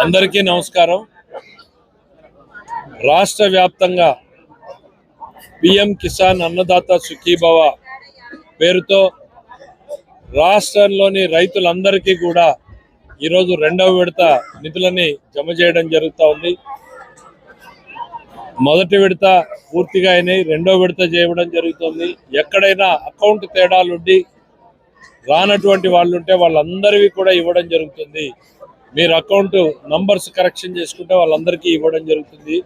అందరికీ నమస్కారం. రాష్ట్ర వ్యాప్తంగా పిఎం కిసాన్ అన్నదాత సుఖీభవ పేరుతో రాష్ట్రంలోని రైతులందరికీ కూడా ఈరోజు రెండవ విడత నిధులని జమ చేయడం జరుగుతూ ఉంది. మొదటి విడత పూర్తిగా అయినాయి, రెండో విడత చేయడం జరుగుతుంది. ఎక్కడైనా అకౌంట్ తేడాలుండి రానటువంటి వాళ్ళు ఉంటే వాళ్ళందరికీ కూడా ఇవ్వడం జరుగుతుంది. మీరు అకౌంట్ నంబర్స్ కరెక్షన్ చేసుకుంటే వాళ్ళందరికీ ఇవ్వడం జరుగుతుంది.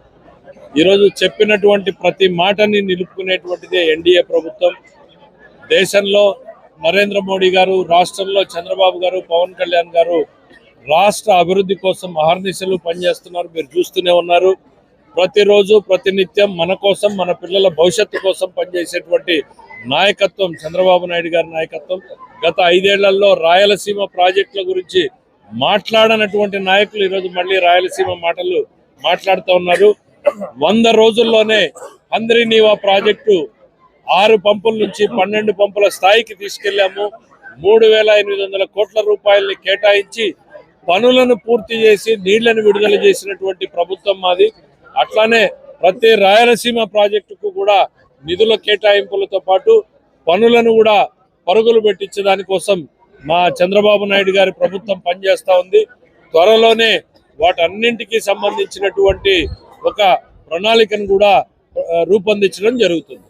ఈరోజు చెప్పినటువంటి ప్రతి మాటని నిలుపుకునేటువంటిదే ఎన్డీఏ ప్రభుత్వం. దేశంలో నరేంద్ర మోడీ గారు, రాష్ట్రంలో చంద్రబాబు గారు, పవన్ కళ్యాణ్ గారు రాష్ట్ర అభివృద్ధి కోసం అహర్నిశలు పనిచేస్తున్నారు. మీరు చూస్తూనే ఉన్నారు. ప్రతిరోజు ప్రతినిత్యం మన కోసం, మన పిల్లల భవిష్యత్తు కోసం పనిచేసేటువంటి నాయకత్వం చంద్రబాబు నాయుడు గారి నాయకత్వం. గత 5 ఏళ్లలో రాయలసీమ ప్రాజెక్టుల గురించి మాట్లాడనటువంటి నాయకులు ఈరోజు మళ్ళీ రాయలసీమ మాటలు మాట్లాడుతూ ఉన్నారు. 100 రోజుల్లోనే హంద్రీనీవా ప్రాజెక్టు 6 పంపుల నుంచి 12 పంపుల స్థాయికి తీసుకెళ్లాము. 3,800 కోట్ల రూపాయలని కేటాయించి పనులను పూర్తి చేసి నీళ్లను విడుదల చేసినటువంటి ప్రభుత్వం మాది. అట్లానే ప్రతి రాయలసీమ ప్రాజెక్టుకు కూడా నిధుల కేటాయింపులతో పాటు పనులను కూడా పరుగులు పెట్టించడాని కోసం మా చంద్రబాబు నాయుడు గారి ప్రభుత్వం పనిచేస్తూ ఉంది. త్వరలోనే వాటన్నింటికి సంబంధించినటువంటి ఒక ప్రణాళికను కూడా రూపొందించడం జరుగుతుంది.